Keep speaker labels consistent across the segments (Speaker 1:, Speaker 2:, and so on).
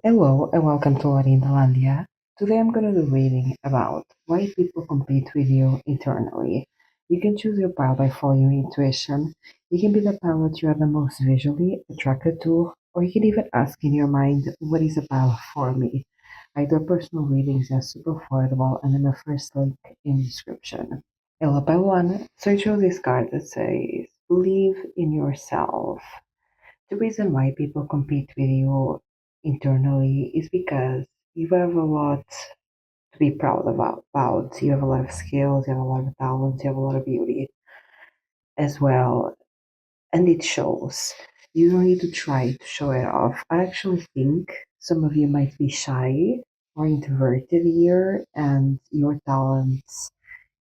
Speaker 1: Hello and welcome to Laurindalandia. Today I'm going to do reading about why people compete with you internally. You can choose your pile by following your intuition. You can be the pile that you are the most visually attracted to, or you can even ask in your mind, what is a pile for me? I do personal readings that are super affordable and in the first link in description. Hello, pile 1. So I chose this card that says, believe in yourself. The reason why people compete with you internally is because you have a lot to be proud about. You have a lot of skills, you have a lot of talent, you have a lot of beauty as well, and it shows. You don't need to try to show it off. I actually think some of you might be shy or introverted here, and your talents,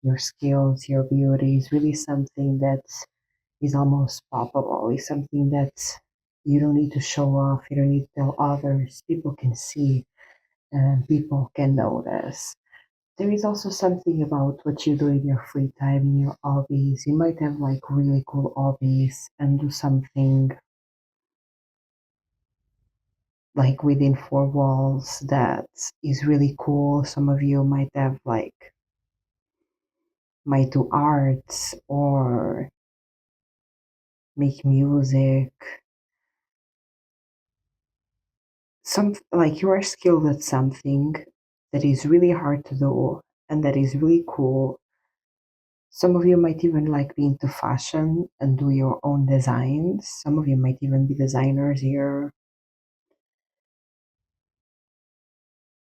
Speaker 1: your skills, your beauty is really something that is almost palpable. It's something that you don't need to show off, you don't need to tell others. People can see and people can notice. There is also something about what you do in your free time, in your hobbies. You might have like really cool hobbies and do something like within four walls that is really cool. Some of you might have like might do arts or make music. Some like you are skilled at something that is really hard to do and that is really cool. Some of you might even like be into fashion and do your own designs. Some of you might even be designers here.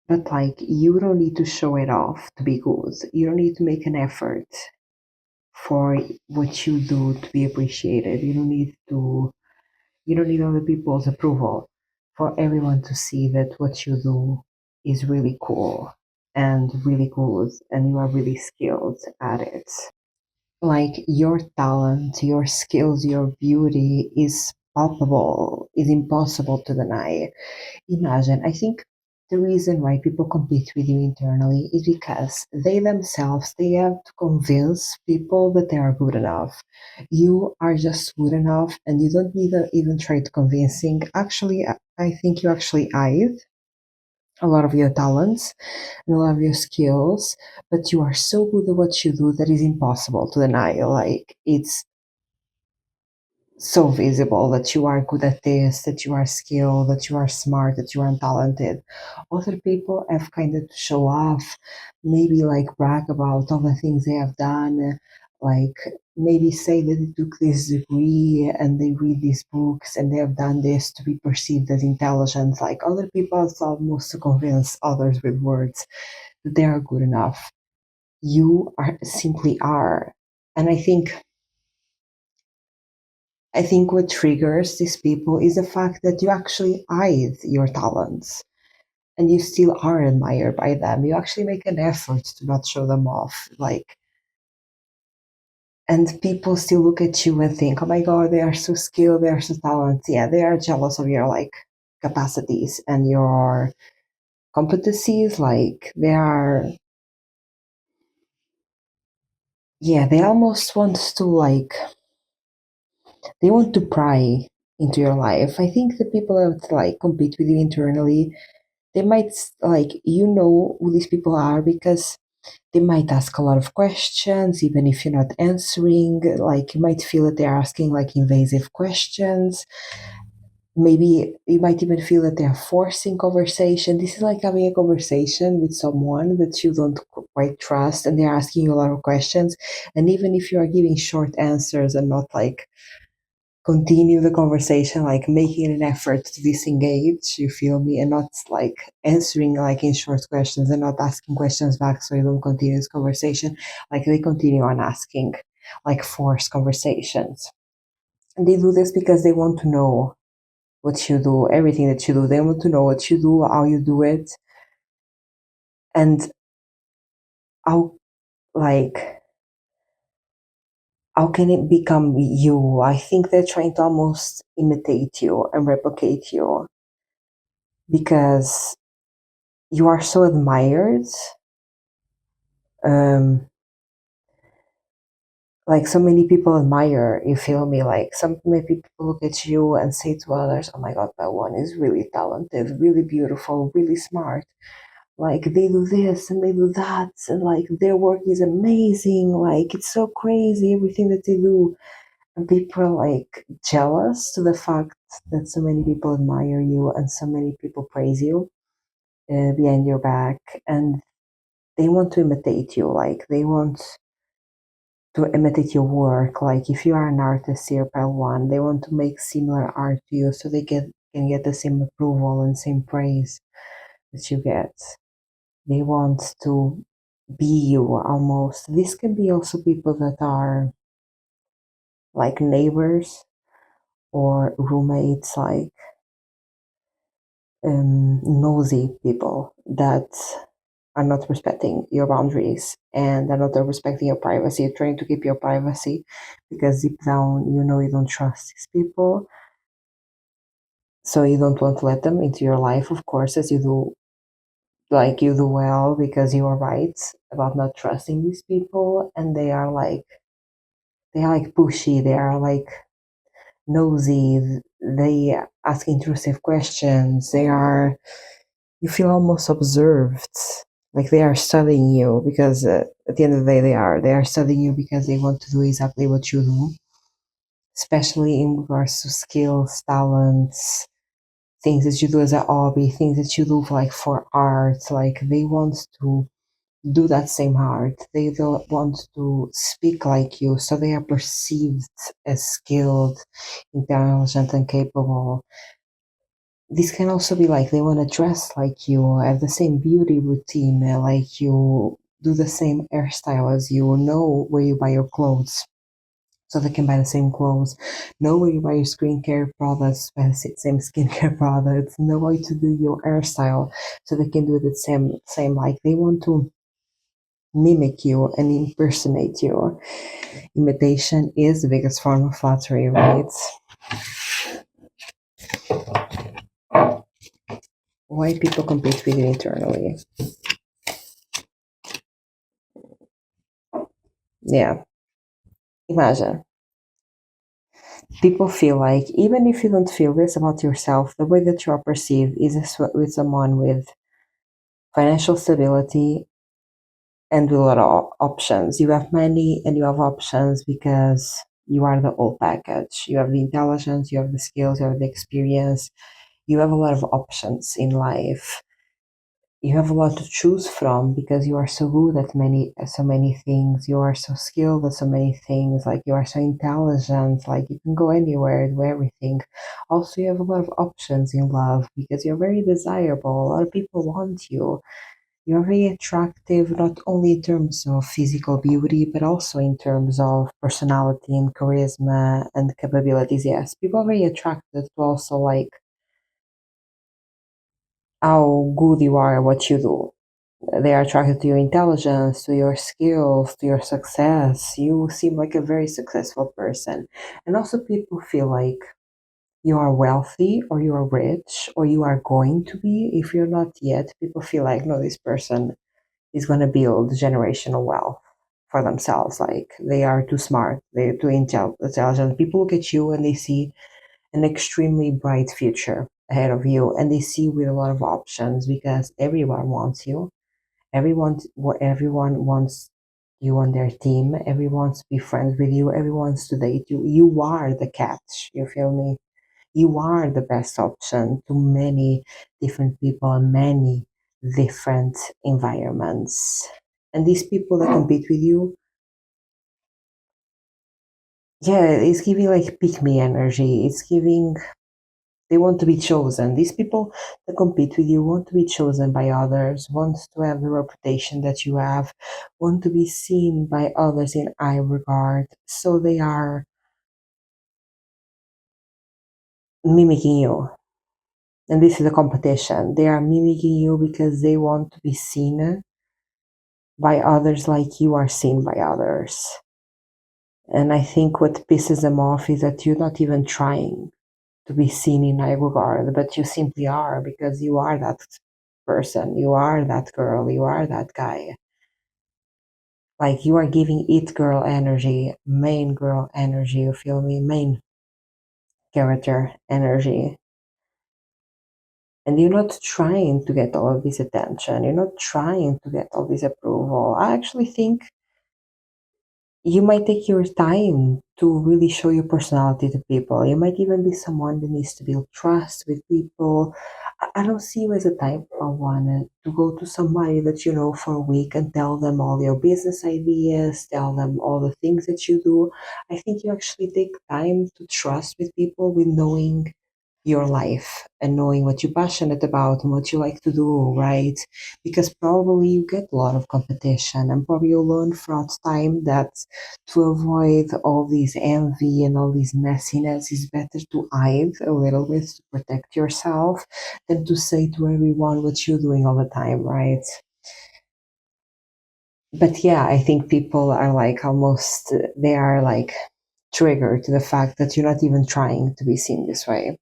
Speaker 1: But like you don't need to show it off to be good. You don't need to make an effort for what you do to be appreciated. You don't need other people's approval for everyone to see that what you do is really cool and really good and you are really skilled at it. Like your talent, your skills, your beauty is palpable, is impossible to deny. Imagine, I think the reason why people compete with you internally is because they themselves they have to convince people that they are good enough. You are just good enough and you don't need to even try to convincing. Actually, I think you actually hide a lot of your talents and a lot of your skills, but you are so good at what you do that is impossible to deny. Like it's so visible that you are good at this, that you are skilled, that you are smart, that you are talented. Other people have kind of to show off, maybe like brag about all the things they have done, like maybe say that they took this degree and they read these books and they have done this to be perceived as intelligent. Like other people, it's almost to convince others with words that they are good enough. You are simply are. And I think what triggers these people is the fact that you actually hide your talents and you still are admired by them. You actually make an effort to not show them off. Like, and people still look at you and think, oh my God, they are so skilled, they are so talented. Yeah, they are jealous of your like capacities and your competencies. Like, they are, yeah, they almost want to like, they want to pry into your life. I think the people that like compete with you internally, they might like you know who these people are because they might ask a lot of questions even if you're not answering. Like you might feel that they're asking like invasive questions. Maybe you might even feel that they're forcing conversation. This is like having a conversation with someone that you don't quite trust and they're asking you a lot of questions, and even if you are giving short answers and not like continue the conversation, like making an effort to disengage, you feel me, and not like answering like in short questions and not asking questions back so you don't continue this conversation. Like they continue on asking, like forced conversations. And they do this because they want to know what you do, everything that you do. They want to know what you do, how you do it, and how like how can it become you. I think they're trying to almost imitate you and replicate you because you are so admired, um, like so many people admire, you feel me? Like so many people look at you and say to others, oh my god, that one is really talented, really beautiful, really smart. Like they do this and they do that, and like their work is amazing, like it's so crazy everything that they do. And people are like jealous to the fact that so many people admire you and so many people praise you behind your back, and they want to imitate you, like they want to imitate your work. Like if you are an artist here, pile one, they want to make similar art to you so they can get the same approval and same praise that you get. They want to be you almost. This can be also people that are like neighbors or roommates, like nosy people that are not respecting your boundaries and are not respecting your privacy, trying to keep your privacy because deep down you know you don't trust these people. So you don't want to let them into your life, of course, as you do, like you do well, because you are right about not trusting these people, and they are like pushy, they are like nosy, they ask intrusive questions, they are, you feel almost observed, like they are studying you because at the end of the day they are studying you because they want to do exactly what you do, especially in regards to skills, talents, things that you do as a hobby, things that you do like for art. Like they want to do that same art, they don't want to speak like you, so they are perceived as skilled, intelligent, and capable. This can also be like they want to dress like you, have the same beauty routine like you, do the same hairstyle as you, know where you buy your clothes so they can buy the same clothes, know where you buy your skincare products, buy the same skincare products, know how to do your hairstyle so they can do the same. Like they want to mimic you and impersonate you. Imitation is the biggest form of flattery, right? Why people compete with you internally? Yeah, imagine. People feel like even if you don't feel this about yourself, the way that you are perceived is with someone with financial stability and with a lot of options. You have money and you have options because you are the whole package. You have the intelligence, you have the skills, you have the experience, you have a lot of options in life. You have a lot to choose from because you are so good at so many things. You are so skilled at so many things. Like you are so intelligent, like you can go anywhere, do everything. Also, you have a lot of options in love because you're very desirable. A lot of people want you. You're very attractive, not only in terms of physical beauty, but also in terms of personality and charisma and capabilities. Yes, people are very attracted to also like how good you are at what you do. They are attracted to your intelligence, to your skills, to your success. You seem like a very successful person. And also, people feel like you are wealthy or you are rich or you are going to be. If you're not yet, people feel like, no, this person is going to build generational wealth for themselves. Like they are too smart, they're too intelligent. People look at you and they see an extremely bright future ahead of you, and they see with a lot of options because everyone wants you. Everyone wants you on their team. Everyone wants to be friends with you. Everyone wants to date you. You are the catch. You feel me? You are the best option to many different people in many different environments. And these people that compete with you, yeah, it's giving like pick me energy. It's giving, they want to be chosen. These people that compete with you want to be chosen by others, want to have the reputation that you have, want to be seen by others in high regard. So they are mimicking you. And this is a competition. They are mimicking you because they want to be seen by others like you are seen by others. And I think what pisses them off is that you're not even trying to be seen in high regard, but you simply are because you are that person, you are that girl, you are that guy. Like you are giving it girl energy, main girl energy, you feel me? Main character energy. And you're not trying to get all of this attention. You're not trying to get all this approval. I actually think you might take your time to really show your personality to people. You might even be someone that needs to build trust with people. I don't see you as a type of one to go to somebody that you know for a week and tell them all your business ideas, tell them all the things that you do. I think you actually take time to trust with people with knowing your life and knowing what you're passionate about and what you like to do, right? Because probably you get a lot of competition and probably you learn throughout time that to avoid all this envy and all this messiness is better to hide a little bit to protect yourself than to say to everyone what you're doing all the time, right? But yeah, I think people are like almost, they are like triggered to the fact that you're not even trying to be seen this way.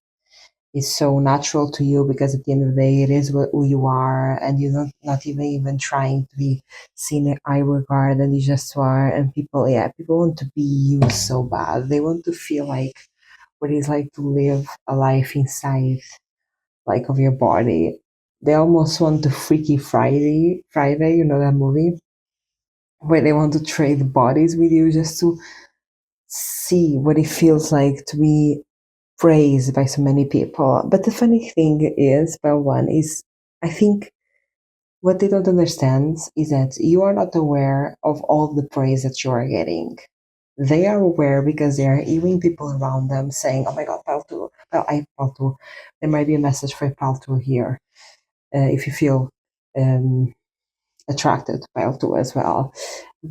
Speaker 1: It's so natural to you because at the end of the day, it is who you are, and you're not even trying to be seen in high regard, and you just are. And people, yeah, people want to be you so bad. They want to feel like what it's like to live a life inside, like of your body. They almost want to Freaky Friday, you know that movie, where they want to trade bodies with you just to see what it feels like to be praised by so many people. But the funny thing is, well, one is, I think what they don't understand is that you are not aware of all the praise that you are getting. They are aware because they are hearing people around them saying, "Oh my God, Paltu, Paltu." There might be a message for Paltu here, if you feel um, attracted to Pile 2 as well.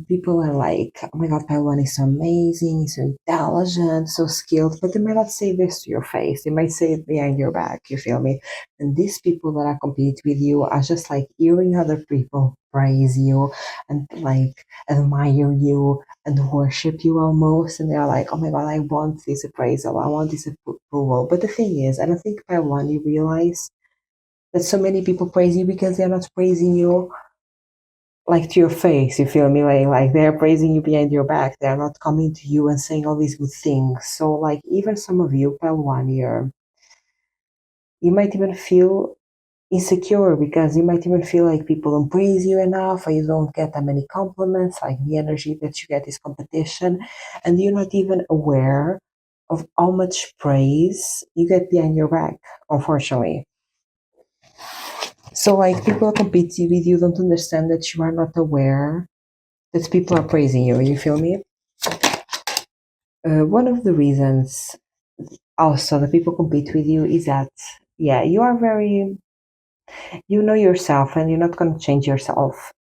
Speaker 1: People are like, oh my god, Pile 1 is so amazing, so intelligent, so skilled, but they might not say this to your face. They might say it behind your back, you feel me? And these people that are compete with you are just like hearing other people praise you and like admire you and worship you almost. And they're like, oh my god, I want this appraisal, I want this approval. But the thing is, I don't think Pile 1 you realize that so many people praise you because they're not praising you like to your face, you feel me? Like they're praising you behind your back. They're not coming to you and saying all these good things. So like even some of you, pal 1 year, you might even feel insecure because you might even feel like people don't praise you enough or you don't get that many compliments, like the energy that you get is competition, and you're not even aware of how much praise you get behind your back, unfortunately. So like people competing with you don't understand that you are not aware that people are praising you. You feel me? One of the reasons also that people compete with you is that, yeah, you are very, you know yourself and you're not going to change yourself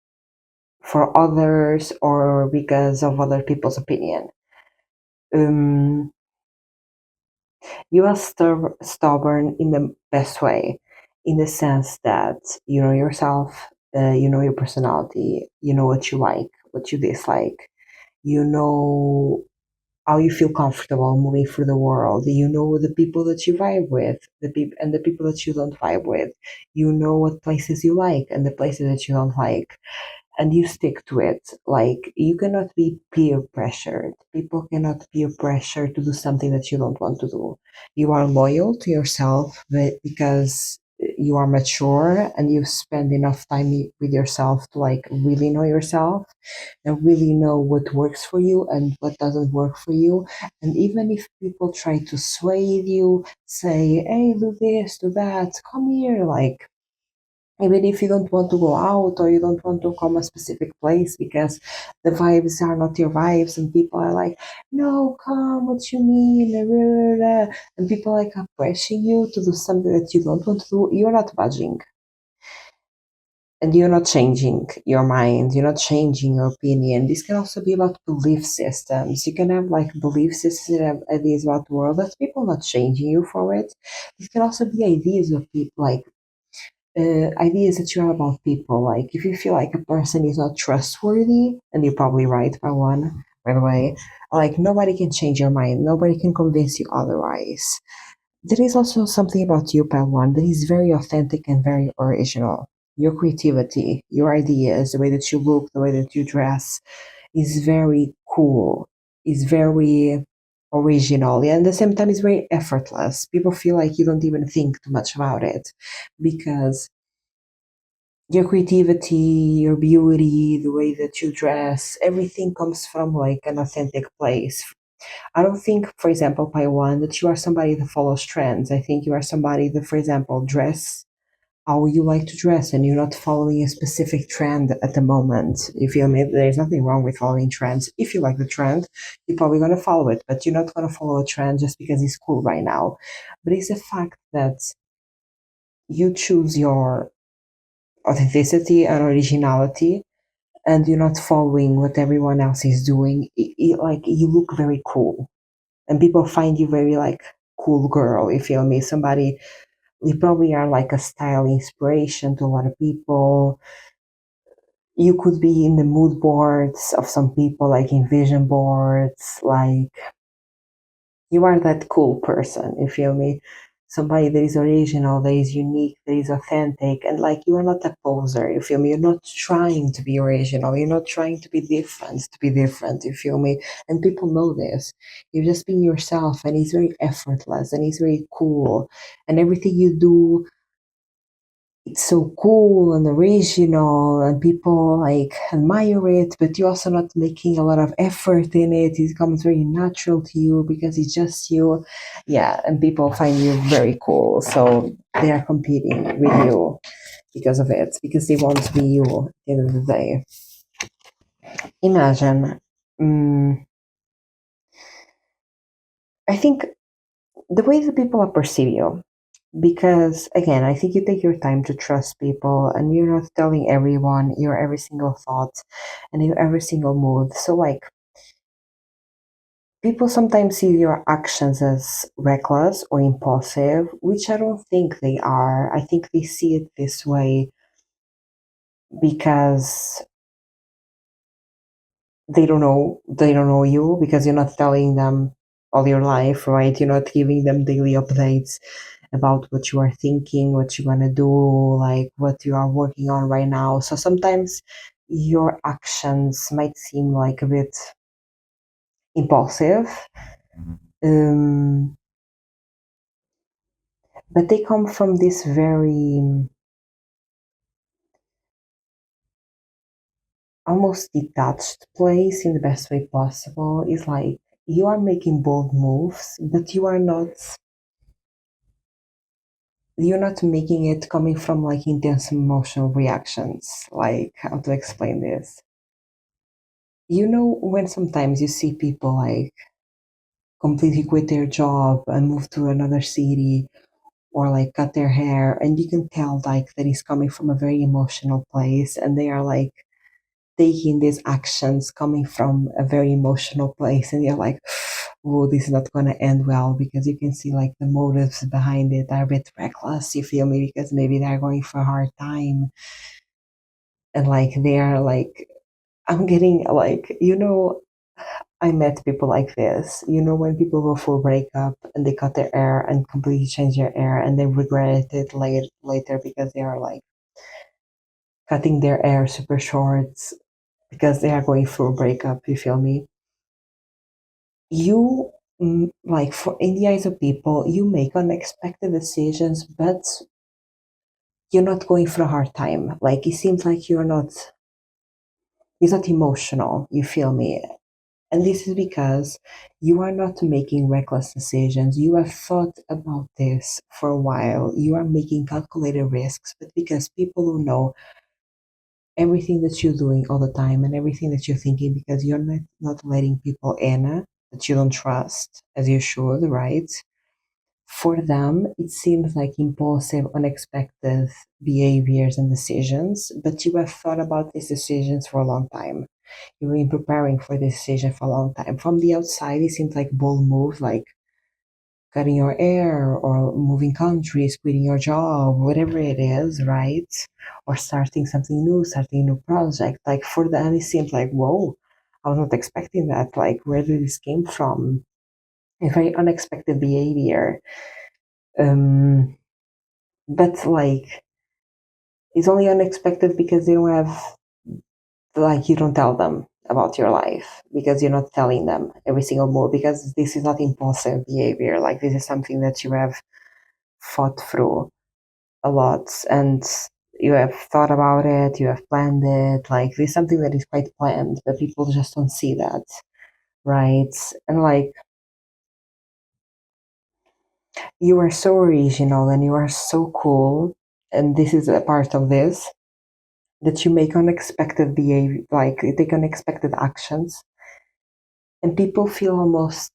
Speaker 1: for others or because of other people's opinion. Um, you are stubborn in the best way, in the sense that you know yourself, you know your personality, you know what you like, what you dislike, you know how you feel comfortable moving through the world. You know the people that you vibe with, the people that you don't vibe with. You know what places you like and the places that you don't like, and you stick to it. Like you cannot be peer pressured. People cannot peer pressure to do something that you don't want to do. You are loyal to yourself, but because you are mature and you spend enough time with yourself to like really know yourself and really know what works for you and what doesn't work for you. And even if people try to sway you, say, hey, do this, do that, come here, like, even if you don't want to go out or you don't want to come a specific place because the vibes are not your vibes and people are like, no, come, what you mean? And people like are pressuring you to do something that you don't want to do, you're not budging and you're not changing your mind, you're not changing your opinion. This can also be about belief systems. You can have like belief system ideas about the world, but people not changing you for it. This can also be ideas of people, like ideas that you have about people. Like if you feel like a person is not trustworthy, and you're probably right by one, by the way, like nobody can change your mind, nobody can convince you otherwise. There is also something about you, Pal One, that is very authentic and very original. Your creativity, your ideas, the way that you look, the way that you dress. is very cool, is very original, and at the same time is very effortless. People feel like you don't even think too much about it because your creativity, your beauty, the way that you dress, everything comes from like an authentic place. I don't think, for example, Paiwan, that you are somebody that follows trends. I think you are somebody that, for example, dress how you like to dress and you're not following a specific trend at the moment. You feel me? There's nothing wrong with following trends. If you like the trend, you're probably going to follow it, but you're not going to follow a trend just because it's cool right now. But it's a fact that you choose your authenticity and originality and you're not following what everyone else is doing. Like you look very cool and people find you very like cool girl. You feel me? Somebody, you probably are like a style inspiration to a lot of people. You could be in the mood boards of some people, like in vision boards. Like you are that cool person, you feel me? Somebody that is original, that is unique, that is authentic, and like you are not a poser, you feel me? You're not trying to be original, you're not trying to be different, you feel me? And people know this. You're just being yourself, and it's very effortless, and it's very cool, and everything you do, it's so cool and original and people like admire it, but you're also not making a lot of effort in it. It comes very natural to you because it's just you. Yeah, and people find you very cool, so they are competing with you because of it, because they want to be you at the end of the day. Imagine, mm, I think the way that people are perceive you, because again, I think you take your time to trust people and you're not telling everyone your every single thought and your every single mood. So like people sometimes see your actions as reckless or impulsive, which I don't think they are. I think they see it this way because they don't know you, because you're not telling them all your life, right? You're not giving them daily updates about what you are thinking, what you're gonna do, like what you are working on right now. So sometimes your actions might seem like a bit impulsive, um, but they come from this very almost detached place in the best way possible. It's like you are making bold moves, but you're not making it coming from like intense emotional reactions. Like, how to explain this? You know, when sometimes you see people like completely quit their job and move to another city or like cut their hair, and you can tell like that is coming from a very emotional place and they are like taking these actions coming from a very emotional place, and you're like, oh, this is not going to end well, because you can see like the motives behind it are a bit reckless, you feel me? Because maybe they're going for a hard time and like they're like, I'm getting like, I met people like this. You know, when people go for a breakup and they cut their hair and completely change their hair and they regret it later because they are like cutting their hair super short because they are going through a breakup, you feel me? You, like, for in the eyes of people, you make unexpected decisions, but you're not going through a hard time. Like, it seems like it's not emotional, you feel me? And this is because you are not making reckless decisions. You have thought about this for a while. You are making calculated risks, but because people who know everything that you're doing all the time and everything that you're thinking, because you're not letting people in that you don't trust as you should, right? For them, it seems like impulsive, unexpected behaviors and decisions, but you have thought about these decisions for a long time. You've been preparing for this decision for a long time. From the outside, it seems like bold moves, like cutting your hair or moving countries, quitting your job, whatever it is, right? Or starting something new, starting a new project. Like for them, it seems like, whoa, I was not expecting that. Like, where did this came from? A very unexpected behavior. Um, but like, it's only unexpected because they don't have, like, you don't tell them. about your life because you're not telling them every single move, because this is not impulsive behavior. Like, this is something that you have fought through a lot, and you have thought about it, you have planned it. Like, this is something that is quite planned, but people just don't see that, right? And like, you are so original and you are so cool, and this is a part of this, that you make unexpected behavior, like you take unexpected actions, and people feel almost,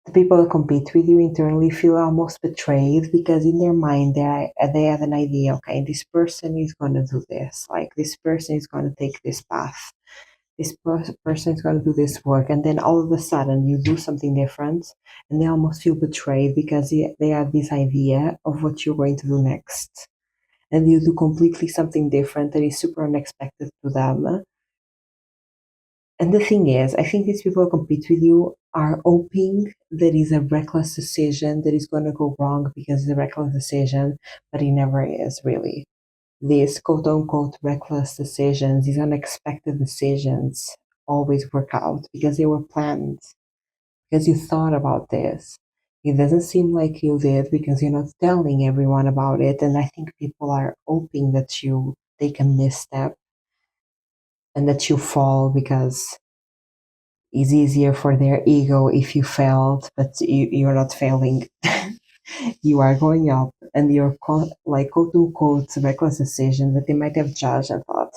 Speaker 1: the people that compete with you internally feel almost betrayed, because in their mind they have an idea, okay, this person is going to do this, like this person is going to take this path, this person is going to do this work, and then all of a sudden you do something different, and they almost feel betrayed because they have this idea of what you're going to do next, and you do completely something different that is super unexpected to them. And the thing is, I think these people who compete with you are hoping that is a reckless decision that is going to go wrong because it's a reckless decision, but it never is really. These quote unquote reckless decisions, these unexpected decisions, always work out because they were planned, because you thought about this. It doesn't seem like you did because you're not telling everyone about it. And I think people are hoping that you take a misstep and that you fall, because it's easier for their ego if you failed, but you're not failing. You are going up, and you're like quote unquote reckless decision that they might have judged and thought,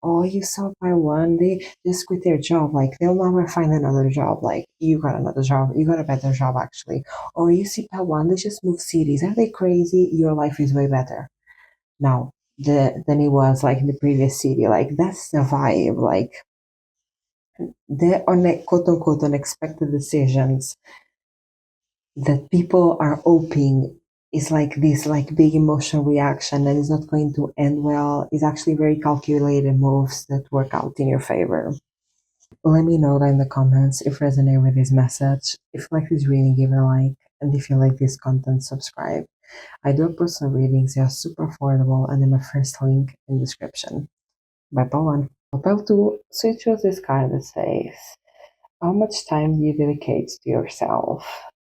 Speaker 1: oh, you saw by one, they just quit their job, like they'll never find another job. Like, you got another job, you got a better job actually. Or you see by one, they just moved cities, are they crazy? Your life is way better now than it was like in the previous city. Like, that's the vibe. Like, the quote unquote unexpected decisions that people are hoping is like this like big emotional reaction and is not going to end well, is actually very calculated moves that work out in your favor. Let me know in the comments if you resonate with this message. If you like this reading, give it a like, and if you like this content, subscribe. I do personal readings, they are super affordable, and in my first link in the description. Bye bye one. Pile 2, so you chose this card that says, how much time do you dedicate to yourself?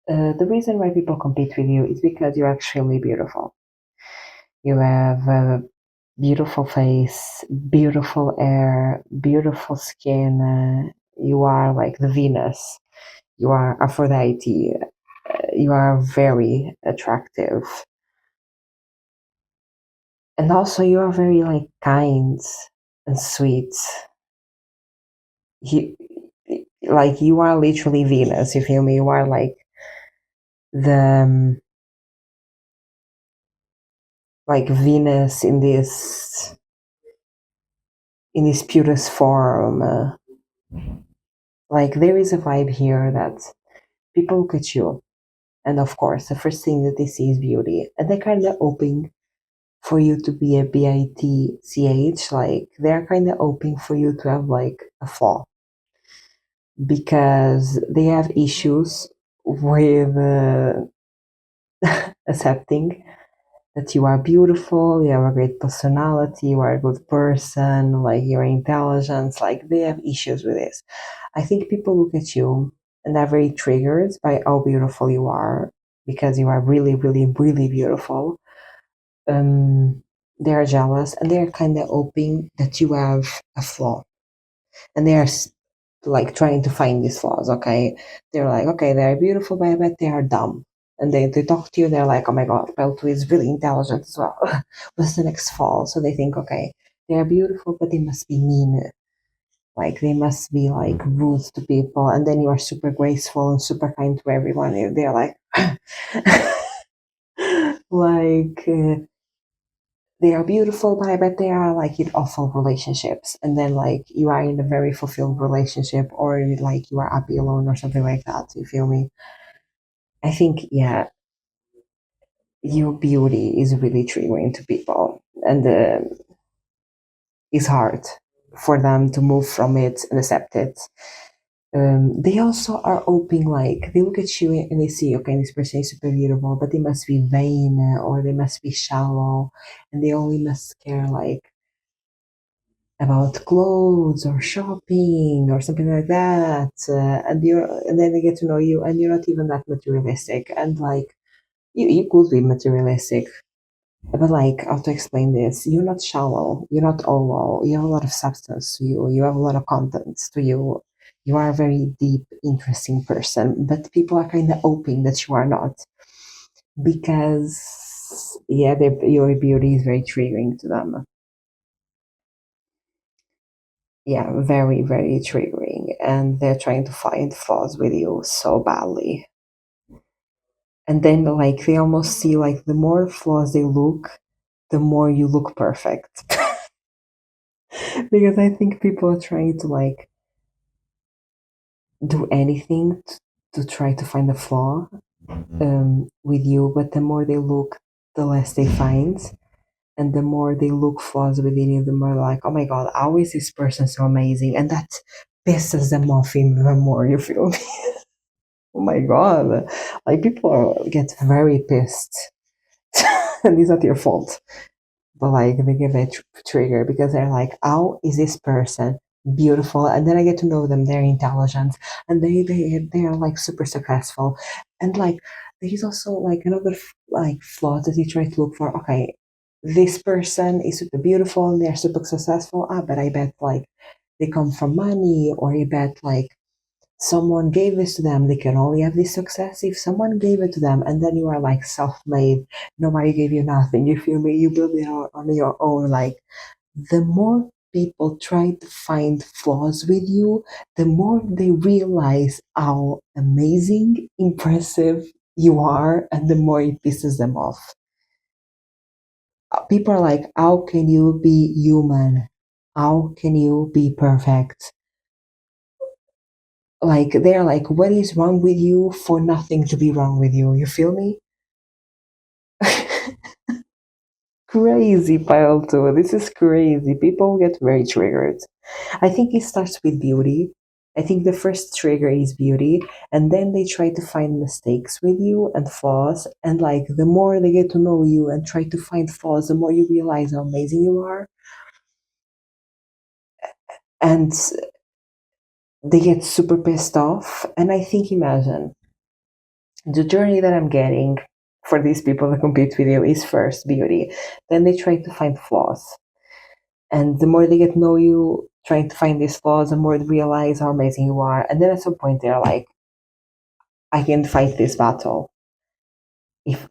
Speaker 1: The reason why people compete with you is because you're extremely beautiful. You have a beautiful face, beautiful hair, beautiful skin. You are like the Venus. You are Aphrodite. You are very attractive. And also, you are very like kind and sweet. You, like, you are literally Venus. You feel me? You are like the like Venus in this purest form. Like, there is a vibe here that people look at you, and of course, the first thing that they see is beauty, and they're kind of hoping for you to be a bitch. Like, they're kind of hoping for you to have like a flaw, because they have issues with accepting that you are beautiful, you have a great personality, you are a good person, like you're intelligent. Like, they have issues with this. I think people look at you and are very triggered by how beautiful you are, because you are really, really, really beautiful. They are jealous, and they're kind of hoping that you have a flaw, and they are like trying to find these flaws. Okay, they're like, okay, they're beautiful, but I bet they are dumb. And they talk to you, they're like, oh my god, Peltu is really intelligent as well. What's the next fall? So they think, okay, they're beautiful, but they must be mean. Like, they must be like rude to people. And then you are super graceful and super kind to everyone. They're like, like, they are beautiful, but I bet they are like in awful relationships. And then like you are in a very fulfilled relationship, or like you are happy alone or something like that. You feel me? I think, yeah, your beauty is really triggering to people, and it's hard for them to move from it and accept it. They also are hoping, like, they look at you and they see, okay, this person is super beautiful, but they must be vain, or they must be shallow, and they only must care like about clothes or shopping or something like that, and then they get to know you, and you're not even that materialistic, and like you could be materialistic, but like how to explain this? You're not shallow. You're not hollow. You have a lot of substance to you. You have a lot of content to you. You are a very deep, interesting person. But people are kind of hoping that you are not, because yeah, your beauty is very triggering to them. Yeah, very, very triggering, and they're trying to find flaws with you so badly. And then like they almost see like the more flaws they look, the more you look perfect. Because I think people are trying to like do anything to try to find a flaw with you, but the more they look, the less they find, and the more they look flaws within you, the more like, oh my god, how is this person so amazing? And that pisses them off even more. You feel me? Oh my god, like get very pissed, and it's not your fault. But like they give a trigger because they're like, how is this person beautiful? And then I get to know them. They're intelligent, and they are like super successful, and like there's also like another like flaw that you try to look for. Okay, this person is super beautiful and they're super successful. Ah, but I bet like they come from money, or I bet like someone gave this to them. They can only have this success if someone gave it to them. And then you are like self-made. Nobody gave you nothing. You feel me? You build it on your own. Like the more people try to find flaws with you, the more they realize how amazing, impressive you are, and the more it pisses them off. People are like, how can you be human? How can you be perfect? Like they're like, what is wrong with you for nothing to be wrong with you? You feel me? Crazy pile too. This is crazy. People get very triggered. I think it starts with beauty. I think the first trigger is beauty, and then they try to find mistakes with you and flaws. And like the more they get to know you and try to find flaws, the more you realize how amazing you are. And they get super pissed off. And I think, imagine the journey that I'm getting for these people that compete with you is first beauty. Then they try to find flaws. And the more they get to know you, trying to find these flaws, the more they realize how amazing you are. And then at some point, they're like, I can fight this battle. If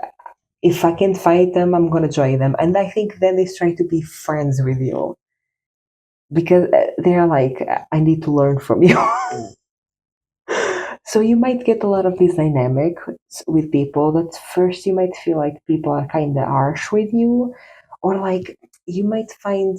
Speaker 1: if I can fight them, I'm gonna join them. And I think then they try to be friends with you because they're like, I need to learn from you. So you might get a lot of this dynamic with people that first you might feel like people are kind of harsh with you, or like you might find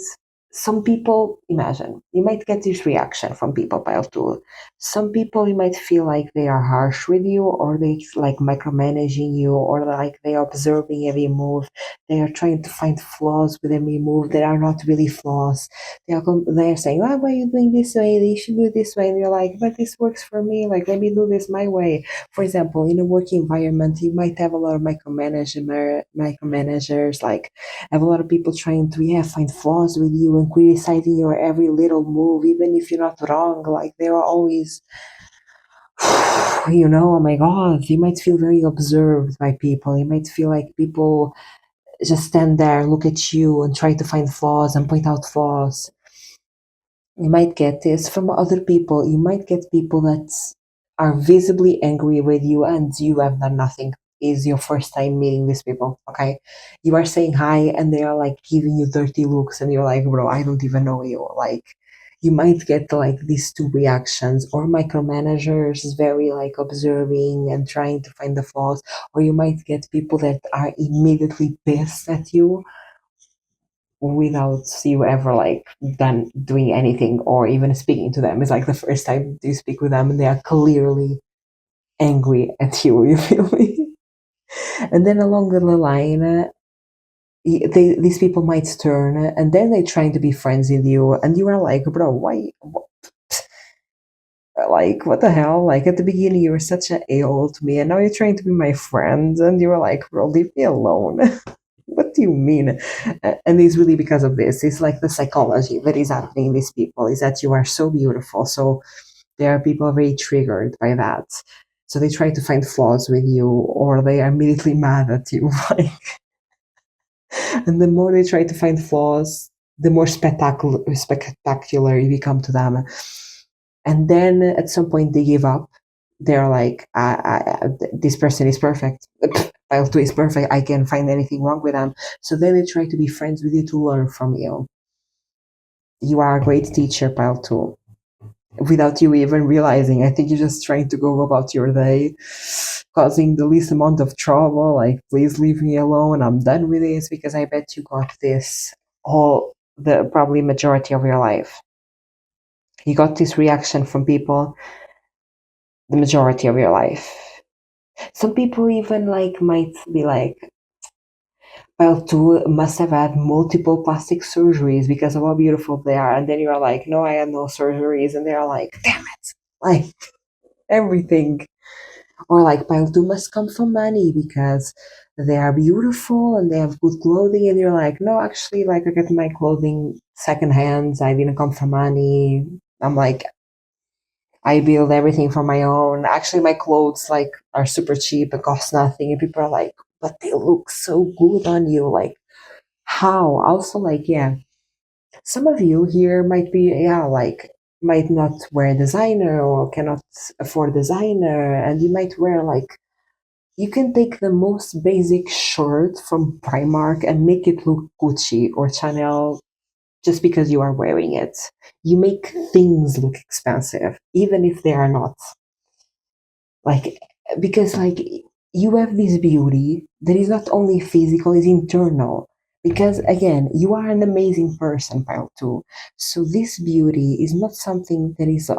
Speaker 1: some people, imagine, you might get this reaction from people pile too. Some people you might feel like they are harsh with you, or they like micromanaging you, or like they are observing every move. They are trying to find flaws with every move that are not really flaws. They're saying, "Oh, why are you doing this way? You should do it this way." And you're like, "But this works for me. Like, let me do this my way." For example, in a work environment, you might have a lot of micromanagers. Like, have a lot of people trying to find flaws with you and criticizing your every little move, even if you're not wrong. Like, they are always. Oh my god, you might feel very observed by people. You might feel like people just stand there, look at you, and try to find flaws and point out flaws. You might get this from other people. You might get people that are visibly angry with you and you have done nothing. Is your first time meeting these people, okay? You are saying hi and they are like giving you dirty looks and you're like, bro, I don't even know you. Like, you might get like these two reactions, or micromanagers very like observing and trying to find the flaws, or you might get people that are immediately pissed at you without you ever like done doing anything or even speaking to them. It's like the first time you speak with them and they are clearly angry at you. You feel me? And then along the line, these people might turn and then they're trying to be friends with you, and you are like, bro, why? Like, what the hell? Like, at the beginning, you were such an a-hole to me, and now you're trying to be my friend, and you were like, bro, leave me alone. What do you mean? And it's really because of this. It's like the psychology that is happening in these people is that you are so beautiful. So there are people very triggered by that. So they try to find flaws with you, or they are immediately mad at you. And the more they try to find flaws, the more spectacular you become to them. And then at some point they give up. They're like, this person is perfect. Pile 2 is perfect. I can't find anything wrong with them. So then they try to be friends with you to learn from you. You are a great teacher, Pile 2, without you even realizing. I think you're just trying to go about your day, causing the least amount of trouble. Like, please leave me alone. I'm done with this, because I bet you got this all the probably majority of your life. You got this reaction from people the majority of your life. Some people even like might be like, well, too must have had multiple plastic surgeries because of how beautiful they are. And then you're like, no, I had no surgeries. And they're like, damn it. Like everything. Or like pile 2 must come from money because they are beautiful and they have good clothing. And you're like, no, actually, like I get my clothing secondhand. I didn't come from money. I'm like, I build everything from my own. Actually, my clothes like are super cheap and cost nothing. And people are like, but they look so good on you. Like, how? Also, like, yeah, some of you here might be, yeah, like, might not wear designer or cannot afford designer. And you might wear like, you can take the most basic shirt from Primark and make it look Gucci or Chanel just because you are wearing it. You make things look expensive, even if they are not. Like, because like you have this beauty that is not only physical, it's internal. Because again, you are an amazing person, Pile 2. So this beauty is not something that is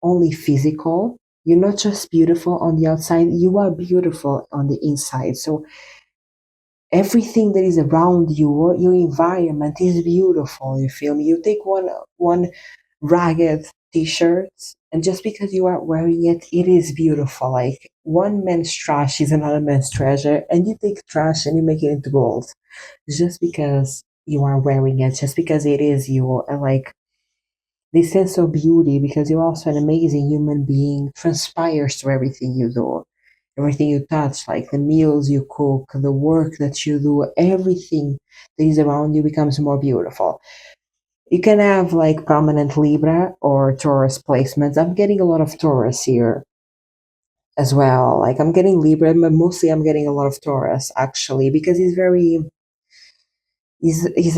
Speaker 1: only physical. You're not just beautiful on the outside, you are beautiful on the inside. So everything that is around you, your environment is beautiful. You feel me? You take one ragged t-shirt, and just because you are wearing it, it is beautiful. Like one man's trash is another man's treasure, and you take trash and you make it into gold just because you are wearing it, just because it is you. And like this sense of beauty, because you're also an amazing human being, transpires through everything you do, everything you touch, like the meals you cook, the work that you do, everything that is around you becomes more beautiful. You can have like prominent Libra or Taurus placements. I'm getting a lot of Taurus here as well. Like I'm getting Libra, but mostly I'm getting a lot of Taurus actually, because he's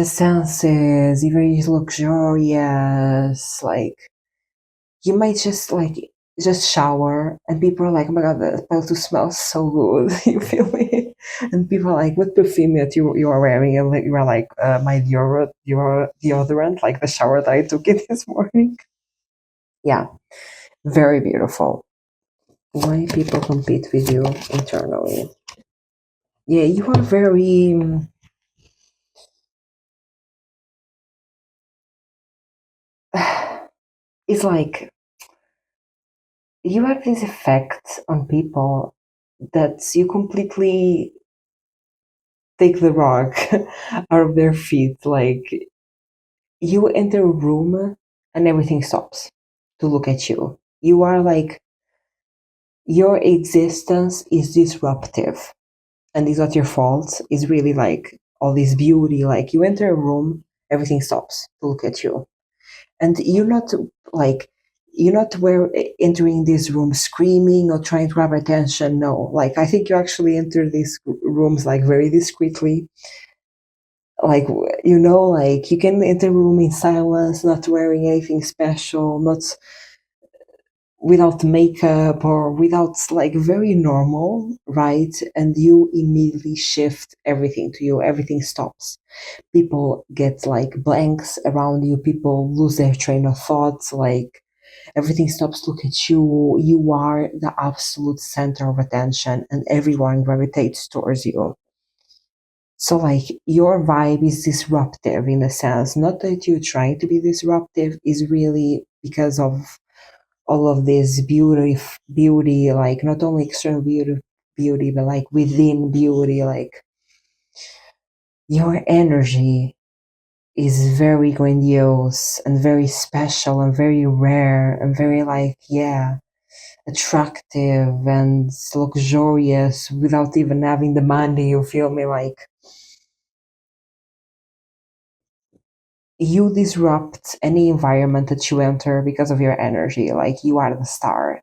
Speaker 1: a senses, he's very luxurious. Like you might just shower and people are like, oh my god, the Pelto smells so good. You feel me? And people are like, what perfume that you are wearing? And like, you are like, my deodorant, like the shower that I took in this morning. Yeah, very beautiful. Why people compete with you internally? Yeah, you are very. It's like you have this effect on people that you completely take the rug out of their feet. Like you enter a room and everything stops to look at you. You are like your existence is disruptive, and it's not your fault. It's really like all this beauty. Like you enter a room, everything stops to look at you, and like you're not where entering this room screaming or trying to grab attention. No, like I think you actually enter these rooms like very discreetly, like like you can enter a room in silence, not wearing anything special, not without makeup or without, like very normal, right? And you immediately shift everything to you. Everything stops. People get like blanks around you. People lose their train of thoughts. Like everything stops to look at you. You are the absolute center of attention, and everyone gravitates towards you. So like your vibe is disruptive in a sense. Not that you're trying to be disruptive, is really because of all of this beauty, like not only external beauty, but like within beauty, like your energy is very grandiose and very special and very rare and very like, yeah, attractive and luxurious without even having the money. You feel me? Like, you disrupt any environment that you enter because of your energy. Like, you are the star.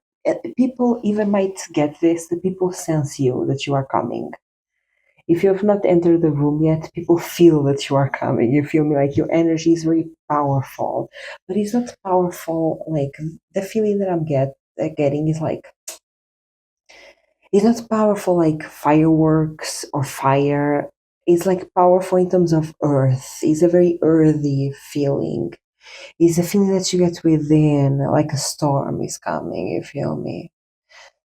Speaker 1: People even might get this, the people sense you, that you are coming. If you have not entered the room yet, people feel that you are coming. You feel me? Like, your energy is very powerful, but it's not powerful. Like, the feeling that getting is like, it's not powerful like fireworks or fire. It's like powerful in terms of earth. It's a very earthy feeling. It's a feeling that you get within, like a storm is coming. You feel me?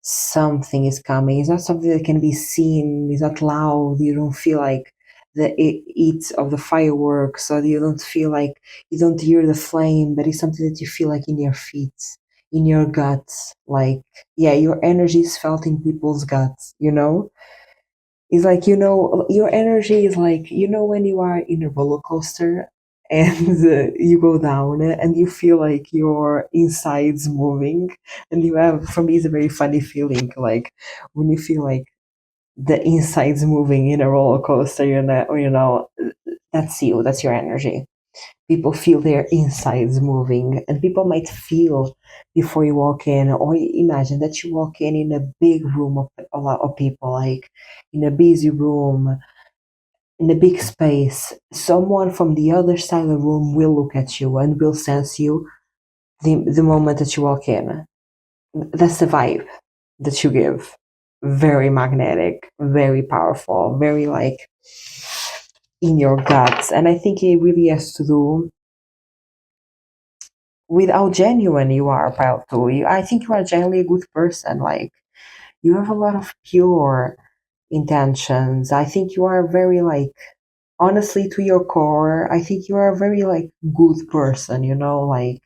Speaker 1: Something is coming. It's not something that can be seen. It's not loud. You don't feel like the heat of the fireworks, or you don't feel like you don't hear the flame, but it's something that you feel like in your feet, in your guts. Like, yeah, your energy is felt in people's guts, you know? It's like, your energy is like, when you are in a roller coaster and you go down and you feel like your insides moving, and you have, for me, it's a very funny feeling, like when you feel like the insides moving in a roller coaster, or, that's you, that's your energy. People feel their insides moving, and people might feel before you walk in, or imagine that you walk in a big room of a lot of people, like in a busy room, in a big space. Someone from the other side of the room will look at you and will sense you the moment that you walk in. That's the vibe that you give. Very magnetic, very powerful, very like in your guts. And I think it really has to do with how genuine you are, Pile 2. I think you are genuinely a good person. Like, you have a lot of pure intentions. I think you are very, like, honestly, to your core, I think you are a very, like, good person, like,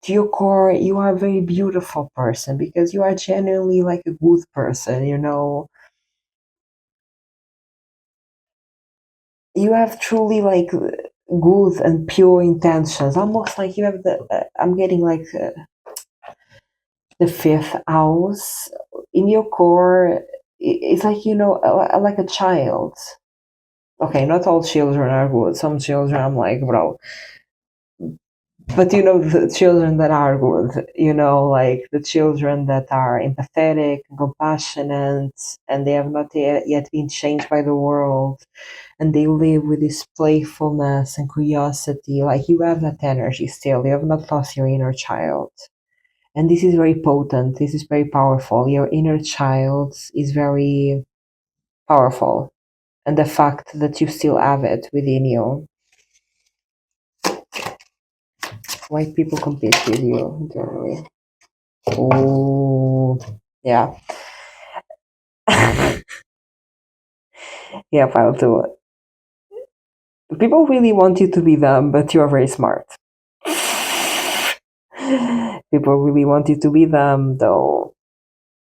Speaker 1: to your core, you are a very beautiful person because you are genuinely, like, a good person. You have truly, like, good and pure intentions. Almost like you have I'm getting, like, the fifth house in your core. It's like, like a child. Okay, not all children are good. Some children, I'm like, bro. But the children that are good, like the children that are empathetic and compassionate, and they have not yet been changed by the world, and they live with this playfulness and curiosity. Like, you have that energy still. You have not lost your inner child. And this is very potent. This is very powerful. Your inner child is very powerful. And the fact that you still have it within you. White people compete with you generally. Oh, yeah. Yeah, pile two. People really want you to be them, but you are very smart. People really want you to be them, though.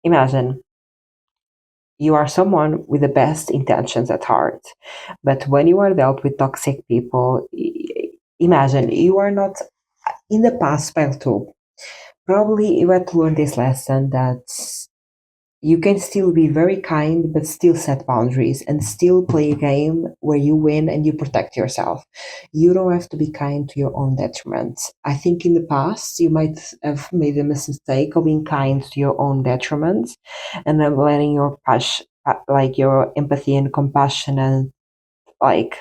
Speaker 1: Imagine you are someone with the best intentions at heart, but when you are dealt with toxic people, imagine you are not in the past, pile two. Probably you had to learn this lesson that you can still be very kind, but still set boundaries and still play a game where you win and you protect yourself. You don't have to be kind to your own detriment. I think in the past, you might have made a mistake of being kind to your own detriment, and then letting your like your empathy and compassion, and like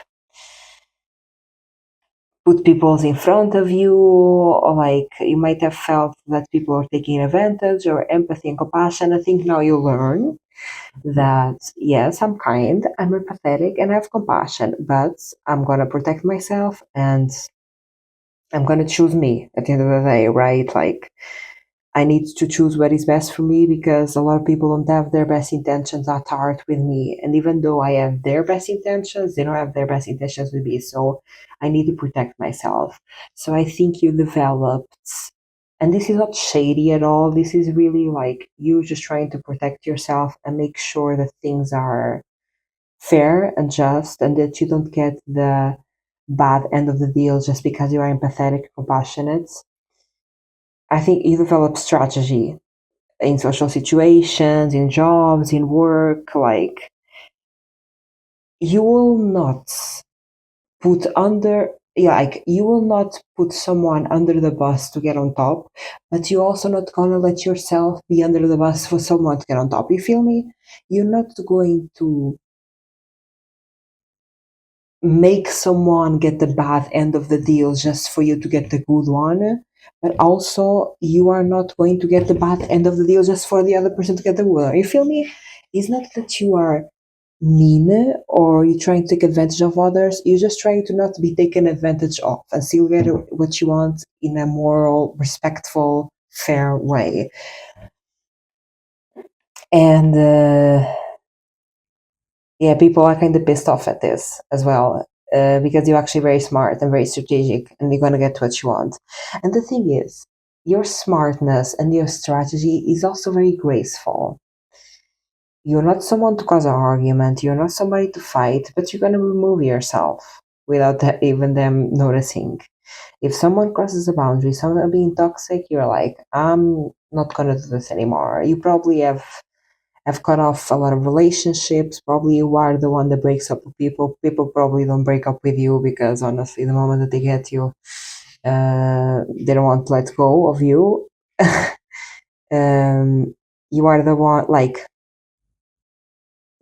Speaker 1: put people's in front of you, or like you might have felt that people are taking advantage, or empathy and compassion. I think now you learn that yes, I'm kind, I'm empathetic, and I have compassion, but I'm gonna protect myself, and I'm gonna choose me at the end of the day, right? Like, I need to choose what is best for me, because a lot of people don't have their best intentions at heart with me. And even though I have their best intentions, they don't have their best intentions with me. So I need to protect myself. So I think you developed, and this is not shady at all. This is really like you just trying to protect yourself and make sure that things are fair and just, and that you don't get the bad end of the deal just because you are empathetic, compassionate. I think you develop strategy in social situations, in jobs, in work. Like, you will not put under, yeah, like you will not put someone under the bus to get on top, but you're also not gonna let yourself be under the bus for someone to get on top. You feel me? You're not going to make someone get the bad end of the deal just for you to get the good one, but also you are not going to get the bad end of the deal just for the other person to get the good one. You feel me? It's not that you are mean or you're trying to take advantage of others. You're just trying to not be taken advantage of and still get what you want in a moral, respectful, fair way. And yeah, people are kind of pissed off at this as well, because you're actually very smart and very strategic and you're going to get what you want. And the thing is, your smartness and your strategy is also very graceful. You're not someone to cause an argument, you're not somebody to fight, but you're going to remove yourself without even them noticing. If someone crosses a boundary, someone being toxic, you're like, I'm not going to do this anymore. You probably have cut off a lot of relationships. Probably you are the one that breaks up with people. People probably don't break up with you because honestly, the moment that they get you, they don't want to let go of you. um, you are the one, like,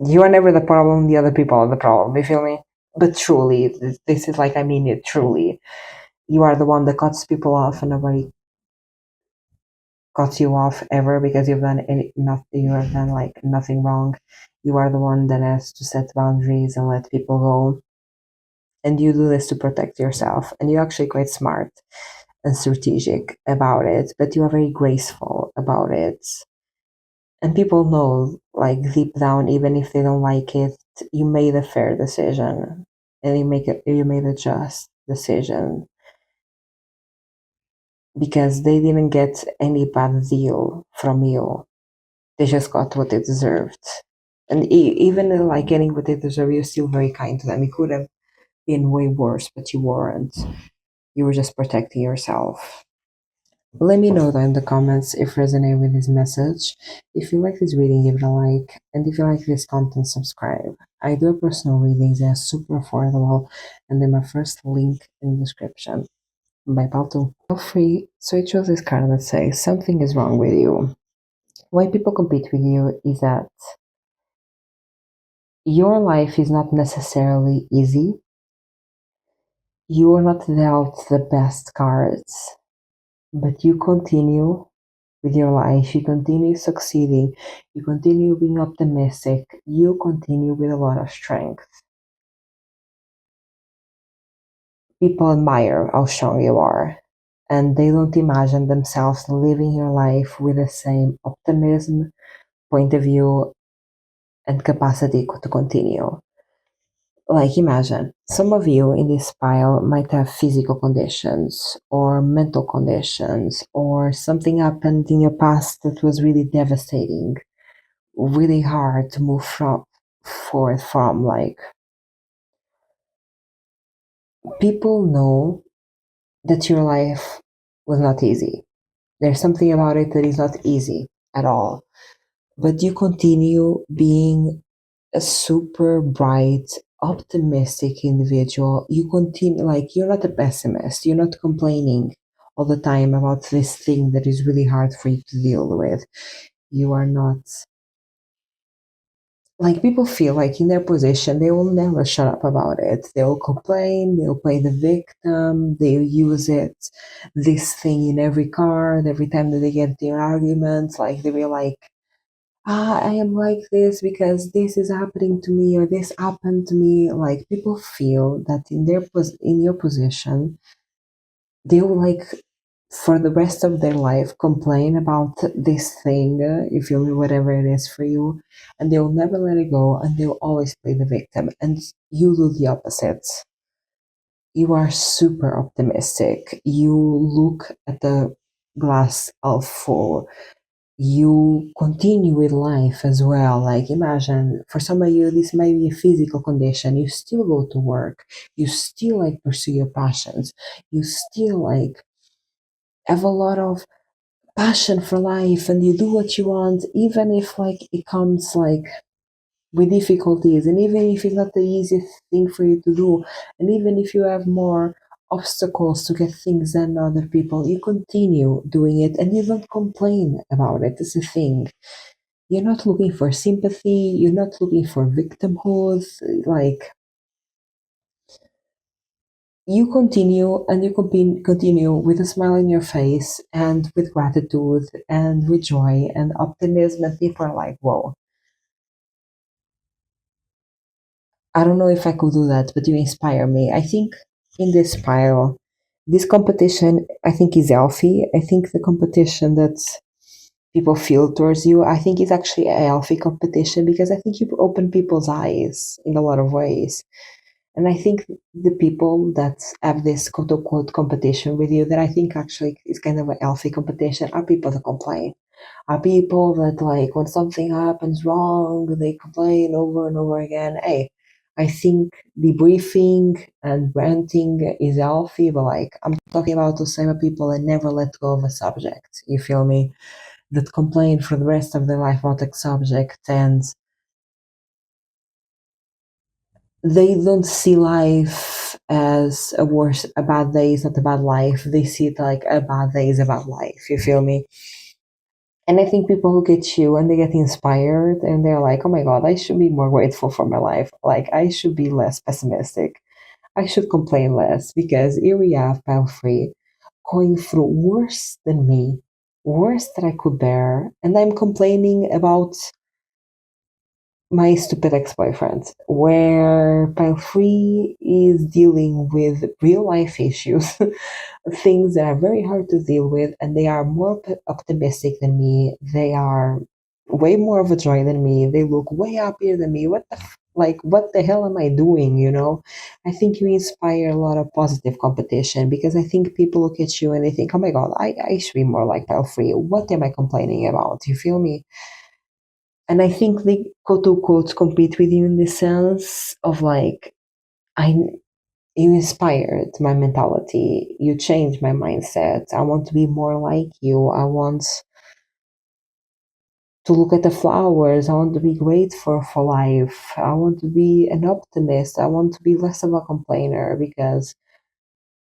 Speaker 1: you are never the problem, the other people are the problem. You feel me? But truly, this is like, I mean it truly. You are the one that cuts people off, and nobody cuts you off ever because you've done nothing. You have done like nothing wrong. You are the one that has to set boundaries and let people go, and you do this to protect yourself. And you're actually quite smart and strategic about it, but you are very graceful about it. And people know, like deep down, even if they don't like it, you made a fair decision, and you made a just decision because they didn't get any bad deal from you. They just got what they deserved. And even like getting what they deserve, you're still very kind to them. It could have been way worse, but you weren't. You were just protecting yourself. Let me know down in the comments if you resonate with this message. If you like this reading, give it a like. And if you like this content, subscribe. I do personal readings, they are super affordable, and they're my first link in the description. Bye, Palto. Feel free. So I chose this card that says something is wrong with you. Why people compete with you is that your life is not necessarily easy. You are not dealt the best cards, but you continue with your life, you continue succeeding, you continue being optimistic, you continue with a lot of strength. People admire how strong you are, and they don't imagine themselves living your life with the same optimism, point of view, and capacity to continue. Like, imagine some of you in this pile might have physical conditions or mental conditions, or something happened in your past that was really devastating, really hard to move forward from. Like, people know that your life was not easy. There's something about it that is not easy at all. But you continue being a super bright, optimistic individual. You continue, like, you're not a pessimist. You're not complaining all the time about this thing that is really hard for you to deal with. You are not, like, people feel like in their position, they will never shut up about it. They will complain, they'll play the victim, they'll use it, this thing in every card, every time that they get into an argument, like, they will like, I am like this because this is happening to me or this happened to me. Like, people feel that in your position, they will like for the rest of their life complain about this thing, if you whatever it is for you, and they'll never let it go, and they'll always play the victim. And you do the opposite. You are super optimistic. You look at the glass half full. you continue with life as well. Like imagine for some of you this might be a physical condition, you still go to work, you still like pursue your passions, you still like have a lot of passion for life, and you do what you want even if like it comes like with difficulties, and even if it's not the easiest thing for you to do, and even if you have more obstacles to get things done than other people, you continue doing it and you don't complain about it. It's a thing. You're not looking for sympathy, you're not looking for victimhood. Like, you continue and you continue with a smile on your face and with gratitude and with joy and optimism, and people are like, whoa, I don't know if I could do that, but you inspire me. I think in this spiral, this competition, I think, is healthy. I think the competition that people feel towards you, I think is actually a healthy competition, because I think you open people's eyes in a lot of ways. And I think the people that have this quote unquote competition with you, that I think actually is kind of a healthy competition, are people that complain, are people that like when something happens wrong, they complain over and over again. Hey, I think debriefing and ranting is healthy, but like I'm talking about those same people that never let go of a subject. You feel me? That complain for the rest of their life about a subject, and they don't see life as a bad day is not a bad life. They see it like a bad day is a bad life. You feel me? And I think people look at you and they get inspired and they're like, oh my God, I should be more grateful for my life. Like, I should be less pessimistic. I should complain less, because here we have Palfrey going through worse than me, worse than I could bear. And I'm complaining about my stupid ex-boyfriend, where pile three is dealing with real life issues, things that are very hard to deal with, and they are more optimistic than me. They are way more of a joy than me. They look way happier than me. Like, what the hell am I doing? You know, I think you inspire a lot of positive competition, because I think people look at you and they think, oh my God, I should be more like pile three. What am I complaining about? You feel me? And I think they quote unquote compete with you in the sense of like, I you inspired my mentality, you changed my mindset. I want to be more like you. I want to look at the flowers. I want to be grateful for life. I want to be an optimist. I want to be less of a complainer, because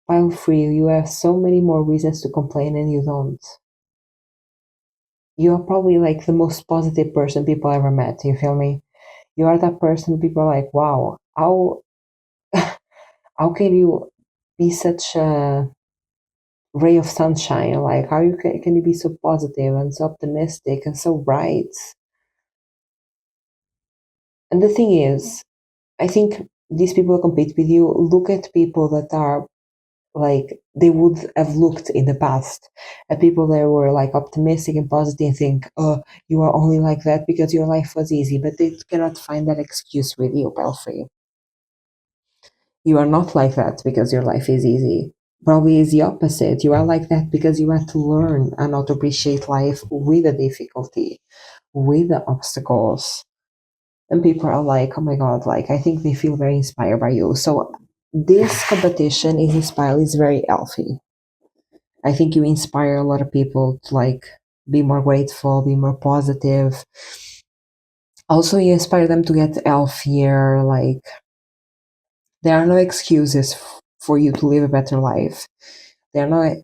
Speaker 1: while free, you have so many more reasons to complain and you don't. You are probably like the most positive person people ever met. You feel me? You are that person people are like, wow, how can you be such a ray of sunshine? Like, how can you be so positive and so optimistic and so bright? And the thing is, I think these people who compete with you look at people that are like they would have looked in the past at people that were like optimistic and positive and think, oh, you are only like that because your life was easy, but they cannot find that excuse with you, Belfry. You are not like that because your life is easy. Probably is the opposite. You are like that because you had to learn and not appreciate life with the difficulty, with the obstacles. And people are like, oh my God, like I think they feel very inspired by you. So this competition is inspired is very healthy. I think you inspire a lot of people to like be more grateful, be more positive. Also, you inspire them to get healthier. Like, there are no excuses for you to live a better life. There are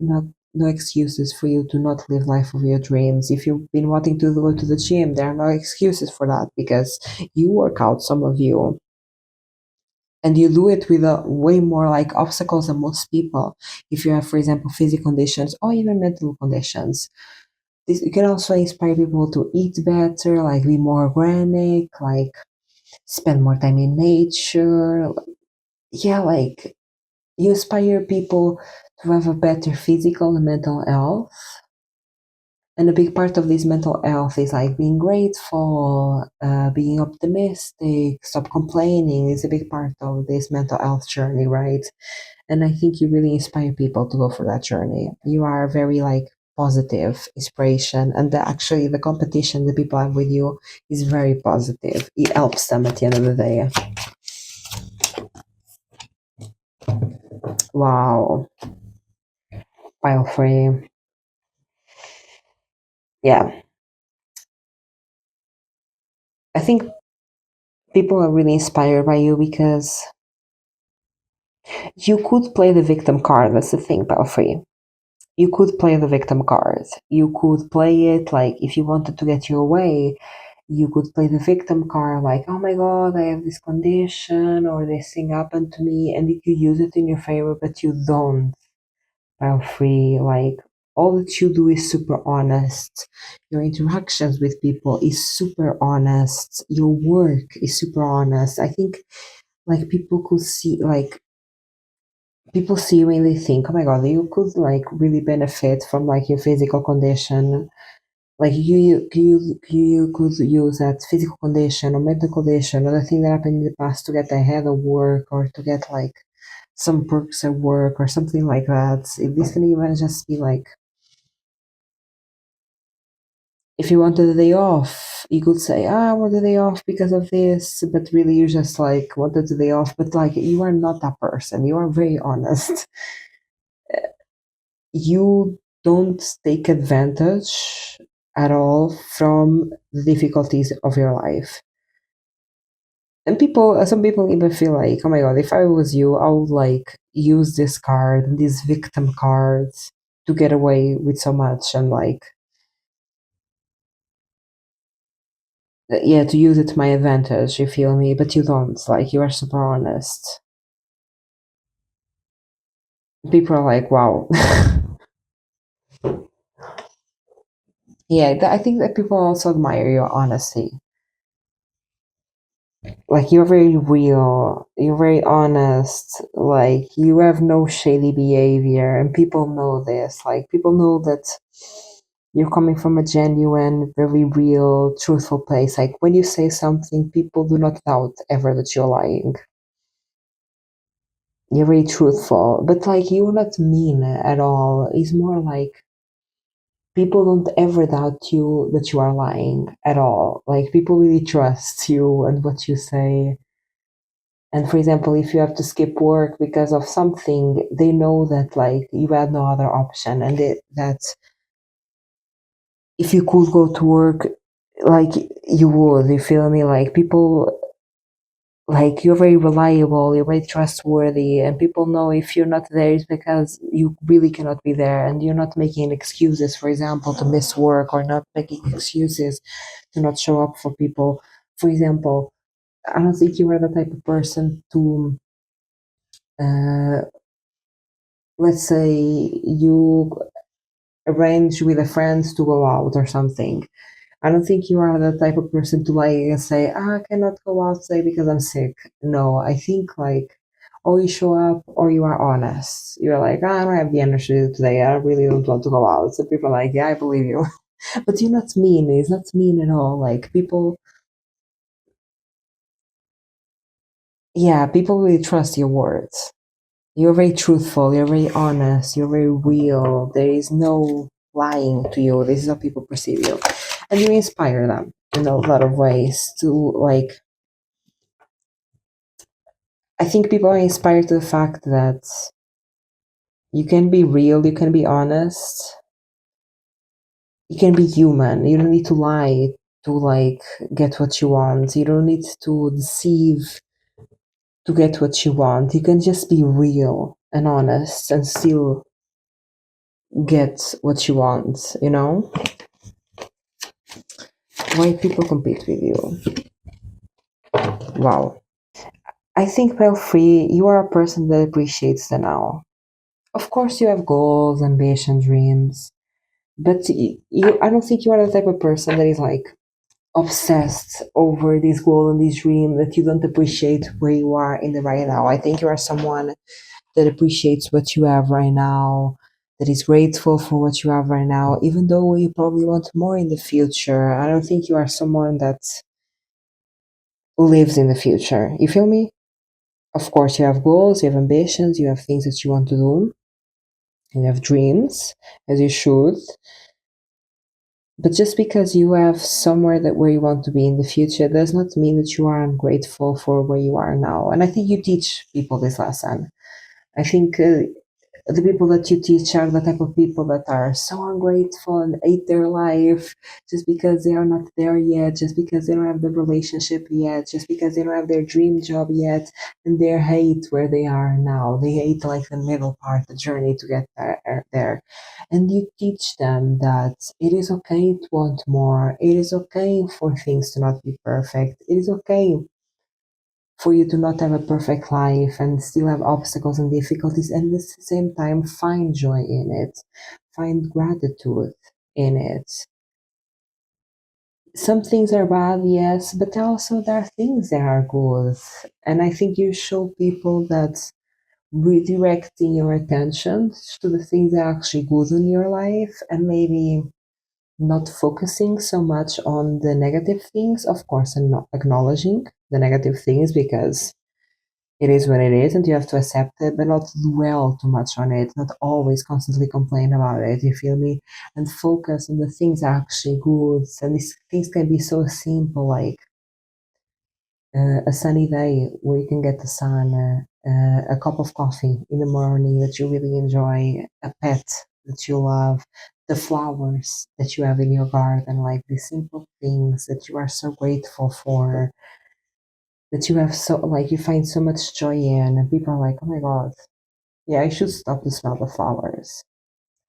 Speaker 1: no excuses for you to not live life of your dreams. If you've been wanting to go to the gym, there are no excuses for that, because you work out, some of you, and you do it with a way more like obstacles than most people. If you have, for example, physical conditions or even mental conditions, this you can also inspire people to eat better, like be more organic, like spend more time in nature. Yeah, like you inspire people to have a better physical and mental health. And a big part of this mental health is like being grateful, being optimistic, stop complaining is a big part of this mental health journey, right? And I think you really inspire people to go for that journey. You are very like positive inspiration, and actually the competition the people have with you is very positive. It helps them at the end of the day. Wow. Pile free. Yeah. I think people are really inspired by you because you could play the victim card. That's the thing, pile free. You could play the victim card. You could play it like if you wanted to get your way, you could play the victim card like, oh my god, I have this condition or this thing happened to me, and you could use it in your favor, but you don't. Feel free. Like, all that you do is super honest. Your interactions with people is super honest. Your work is super honest. I think like people could see like people see when they think, oh my god, you could like really benefit from like your physical condition. Like you could use that physical condition or medical condition or the thing that happened in the past to get ahead of work or to get like some perks at work or something like that. This can even just be like if you wanted a day off, you could say, I want a day off because of this, but really you just like wanted a day off, but like you are not that person. You are very honest. You don't take advantage at all from the difficulties of your life. And some people even feel like, oh my god, if I was you, I would like use this card, these victim cards, to get away with so much and like, yeah, to use it to my advantage. You feel me? But you don't. Like, you are super honest. People are like, wow. Yeah, I think that people also admire your honesty. Like, you're very real, you're very honest, like, you have no shady behavior, and people know this. Like, people know that you're coming from a genuine, very real, truthful place. Like, when you say something, people do not doubt ever that you're lying. You're very truthful, but like, you're not mean at all. It's more like people don't ever doubt you that you are lying at all. Like, people really trust you and what you say. And for example, if you have to skip work because of something, they know that like you had no other option, and that if you could go to work, like you would. You feel me? Like people, like you're very reliable, you're very trustworthy, and people know if you're not there, it's because you really cannot be there, and you're not making excuses. For example, to miss work or not making excuses to not show up for people. For example, I don't think you are the type of person to uh, let's say you arrange with a friend to go out or something. I don't think you are the type of person to like say, I cannot go out today because I'm sick. No, I think like, or you show up or you are honest. You're like, I don't have the energy today. I really don't want to go out. So people are like, yeah, I believe you. But you're not mean. It's not mean at all. Like people, yeah, people really trust your words. You're very truthful, you're very honest, you're very real. There is no lying to you. This is how people perceive you. And you inspire them in a lot of ways to like I think people are inspired to the fact that you can be real, you can be honest, you can be human. You don't need to lie to like get what you want. You don't need to deceive to get what you want. You can just be real and honest and still get what you want, you know? Why people compete with you? Wow. I think, well, free, you are a person that appreciates the now. Of course, you have goals, ambition, dreams, but I don't think you are the type of person that is like obsessed over this goal and this dream that you don't appreciate where you are in the right now. I think you are someone that appreciates what you have right now, that is grateful for what you have right now, even though you probably want more in the future. I don't think you are someone that lives in the future. You feel me? Of course, you have goals, you have ambitions, you have things that you want to do, You have dreams, as you should, but just because you have somewhere that where you want to be in the future does not mean that you are ungrateful for where you are now. And I think you teach people this lesson. I think the people that you teach are the type of people that are so ungrateful and hate their life just because they are not there yet, just because they don't have the relationship yet, just because they don't have their dream job yet, and they hate where they are now. They hate like the middle part, the journey to get there. And you teach them that it is okay to want more. It is okay for things to not be perfect. It is okay for you to not have a perfect life and still have obstacles and difficulties, and at the same time find joy in it, find gratitude in it. Some things are bad, yes, but also there are things that are good. And I think you show people that redirecting your attention to the things that are actually good in your life, and maybe not focusing so much on the negative things, of course, and not acknowledging the negative things, because it is what it is and you have to accept it, but not dwell too much on it, not always constantly complain about it, you feel me? And focus on the things that are actually good. And these things can be so simple, like a sunny day where you can get the sun, a cup of coffee in the morning that you really enjoy, a pet that you love, the flowers that you have in your garden, like these simple things that you are so grateful for, that you have so like you find so much joy in, and people are like, oh my god, yeah, I should stop to smell the flowers.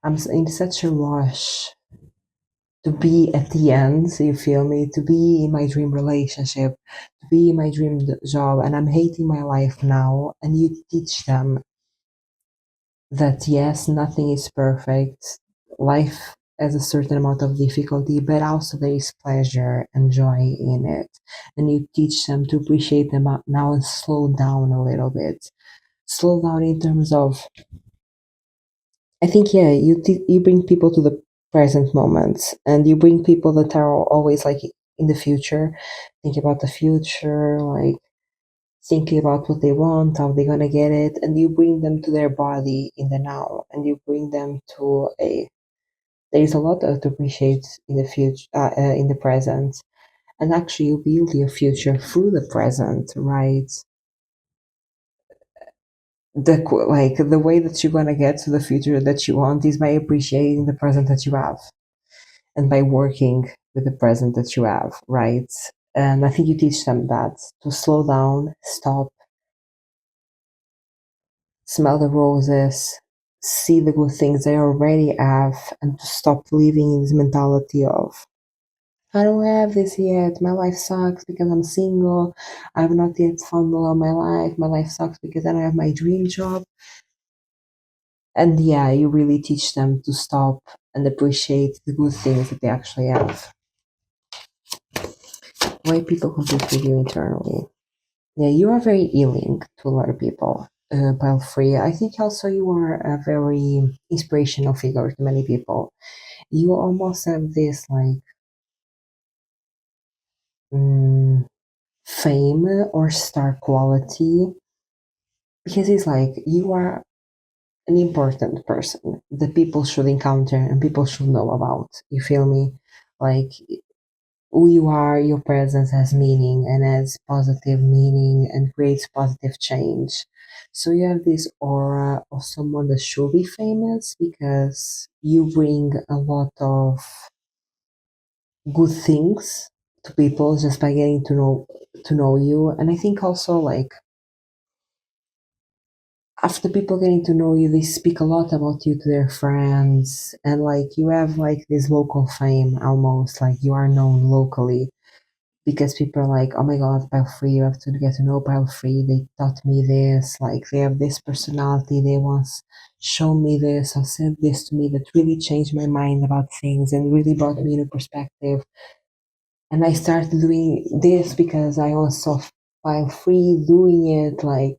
Speaker 1: In such a rush to be at the end, so you feel me, to be in my dream relationship, to be in my dream job, and I'm hating my life now. And you teach them that yes, nothing is perfect. Life has a certain amount of difficulty, but also there is pleasure and joy in it. And you teach them to appreciate them now and slow down a little bit. Slow down in terms of, I think, yeah, you bring people to the present moments, and you bring people that are always like in the future, thinking about the future, like thinking about what they want, how they're gonna get it, and you bring them to their body in the now, and you bring them to a. There is a lot to appreciate in the future, in the present, and actually you build your future through the present, right? Like the way that you're gonna get to the future that you want is by appreciating the present that you have, and by working with the present that you have, right? And I think you teach them that to slow down, stop, smell the roses, see the good things they already have, and to stop living in this mentality of, I don't have this yet, my life sucks because I'm single, I've not yet found the love of my life sucks because I don't have my dream job. And yeah, you really teach them to stop and appreciate the good things that they actually have. Why people compete with you internally? Yeah, you are very healing to a lot of people, pile free. I think also you are a very inspirational figure to many people. You almost have this like mm, fame or star quality, because it's like you are an important person that people should encounter and people should know about. You feel me? Like who you are, your presence has meaning and has positive meaning and creates positive change. So you have this aura of someone that should be famous because you bring a lot of good things to people just by getting to know you. And I think also like after people getting to know you, they speak a lot about you to their friends, and like you have like this local fame almost, like you are known locally because people are like, oh my god, Pile Free, you have to get to know Pile Free. They taught me this, like they have this personality, they once shown me this or said this to me that really changed my mind about things and really brought me into perspective. And I started doing this because I also Pile Free doing it. Like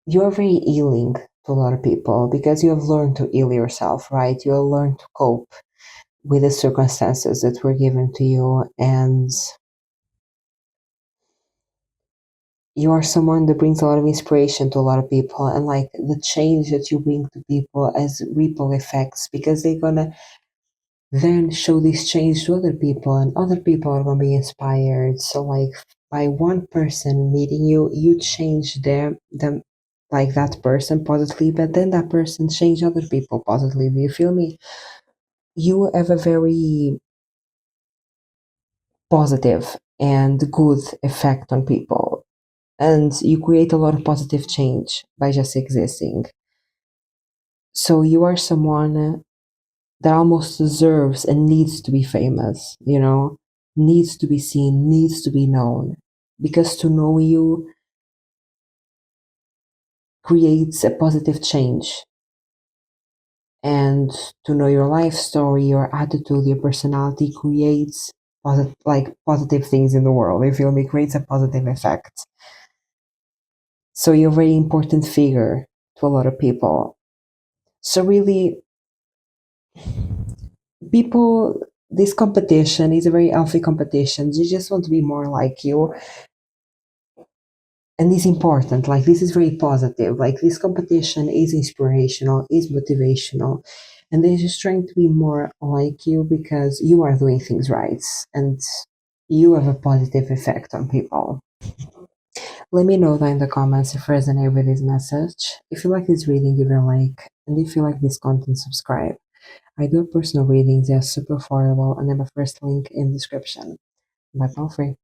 Speaker 1: you're very healing to a lot of people because you have learned to heal yourself, right? You have learned to cope with the circumstances that were given to you, and you are someone that brings a lot of inspiration to a lot of people, and like the change that you bring to people as ripple effects, because they're gonna then show this change to other people, and other people are gonna be inspired. So like by one person meeting you, you change them like that person positively, but then that person change other people positively. Do you feel me? You have a very positive and good effect on people, and you create a lot of positive change by just existing. So you are someone that almost deserves and needs to be famous, needs to be seen, needs to be known, because to know you creates a positive change. And to know your life story, your attitude, your personality creates positive things in the world. You feel me? Creates a positive effect. So you're a very important figure to a lot of people. So really, people, this competition is a very healthy competition. They just want to be more like you, and it's important. Like, this is very positive. Like, this competition is inspirational, is motivational, and they're just trying to be more like you because you are doing things right, and you have a positive effect on people. Let me know down in the comments if you resonate with this message. If you like this reading, give it a like, and if you like this content, subscribe. I do personal readings. They are super affordable, and I have a first link in the description. Bye, feel free.